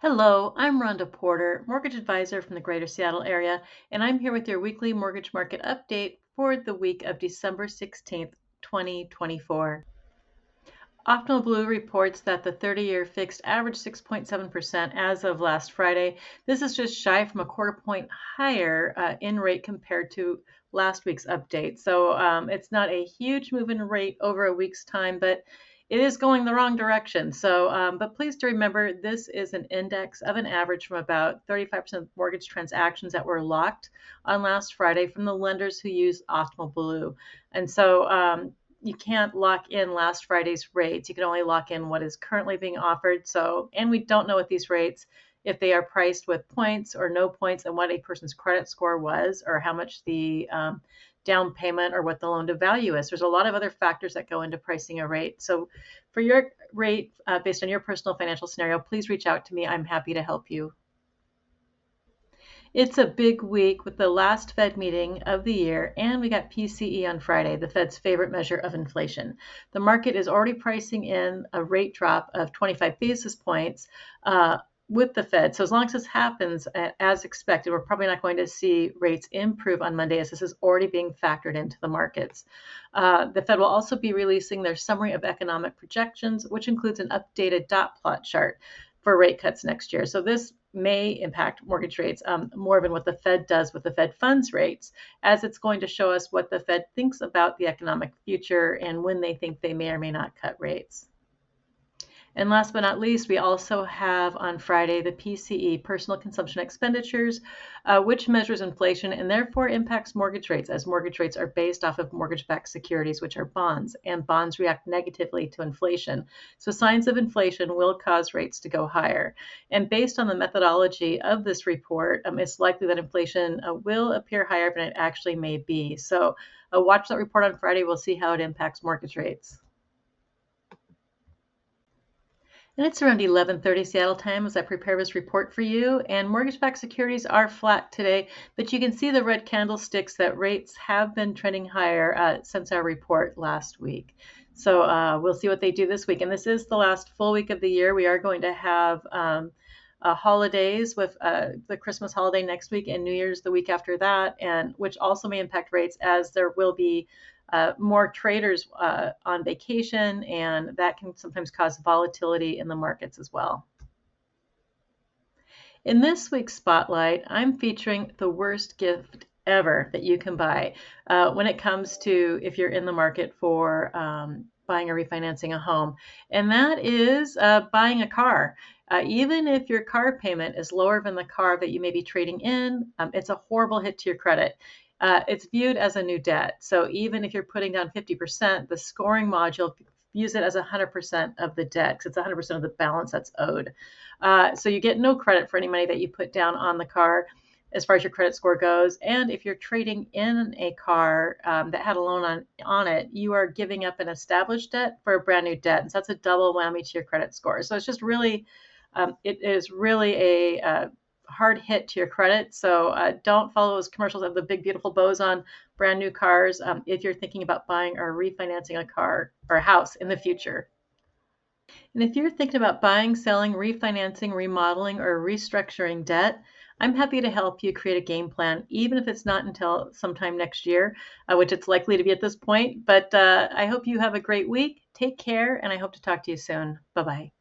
Hello, I'm Rhonda Porter, mortgage advisor from the Greater Seattle area, and I'm here with your weekly mortgage market update for the week of December 16th, 2024. Optimal Blue reports that the 30-year fixed averaged 6.7% as of last Friday. This is just shy from a quarter point higher in rate compared to last week's update. So it's not a huge move in rate over a week's time, but it is going the wrong direction. So, but please do remember this is an index of an average from about 35% of mortgage transactions that were locked on last Friday from the lenders who use Optimal Blue. And so you can't lock in last Friday's rates. You can only lock in what is currently being offered. So, and we don't know what these rates, if they are priced with points or no points, and what a person's credit score was, or how much the down payment or what the loan to value is. There's a lot of other factors that go into pricing a rate. So, for your rate based on your personal financial scenario, please reach out to me. I'm happy to help you. It's a big week with the last Fed meeting of the year, and we got PCE on Friday, the Fed's favorite measure of inflation. The market is already pricing in a rate drop of 25 basis points with the Fed. So as long as this happens as expected, we're probably not going to see rates improve on Monday, as this is already being factored into the markets. The Fed will also be releasing their summary of economic projections, which includes an updated dot plot chart for rate cuts next year. So this may impact mortgage rates more than what the Fed does with the Fed funds rates, as it's going to show us what the Fed thinks about the economic future and when they think they may or may not cut rates. And last but not least, we also have on Friday the PCE, personal consumption expenditures, which measures inflation and therefore impacts mortgage rates, as mortgage rates are based off of mortgage-backed securities, which are bonds, and bonds react negatively to inflation. So signs of inflation will cause rates to go higher. And based on the methodology of this report, it's likely that inflation will appear higher than it actually may be. So watch that report on Friday. We'll see how it impacts mortgage rates. And it's around 11:30 Seattle time as I prepare this report for you. And mortgage-backed securities are flat today, but you can see the red candlesticks that rates have been trending higher since our report last week. So we'll see what they do this week. And this is the last full week of the year. We are going to have holidays with the Christmas holiday next week and New Year's the week after that, and which also may impact rates, as there will be more traders on vacation, and that can sometimes cause volatility in the markets as well. In this week's Spotlight, I'm featuring the worst gift ever that you can buy when it comes to if you're in the market for buying or refinancing a home, and that is buying a car. Even if your car payment is lower than the car that you may be trading in, it's a horrible hit to your credit. It's viewed as a new debt. So even if you're putting down 50%, the scoring module views it as 100% of the debt, because it's 100% of the balance that's owed. So you get no credit for any money that you put down on the car as far as your credit score goes. And if you're trading in a car that had a loan on it, you are giving up an established debt for a brand new debt. And so that's a double whammy to your credit score. So it's just really, it is really a hard hit to your credit. So don't follow those commercials of the big, beautiful bows on brand new cars if you're thinking about buying or refinancing a car or a house in the future. And if you're thinking about buying, selling, refinancing, remodeling, or restructuring debt, I'm happy to help you create a game plan, even if it's not until sometime next year, which it's likely to be at this point. But I hope you have a great week. Take care, and I hope to talk to you soon. Bye-bye.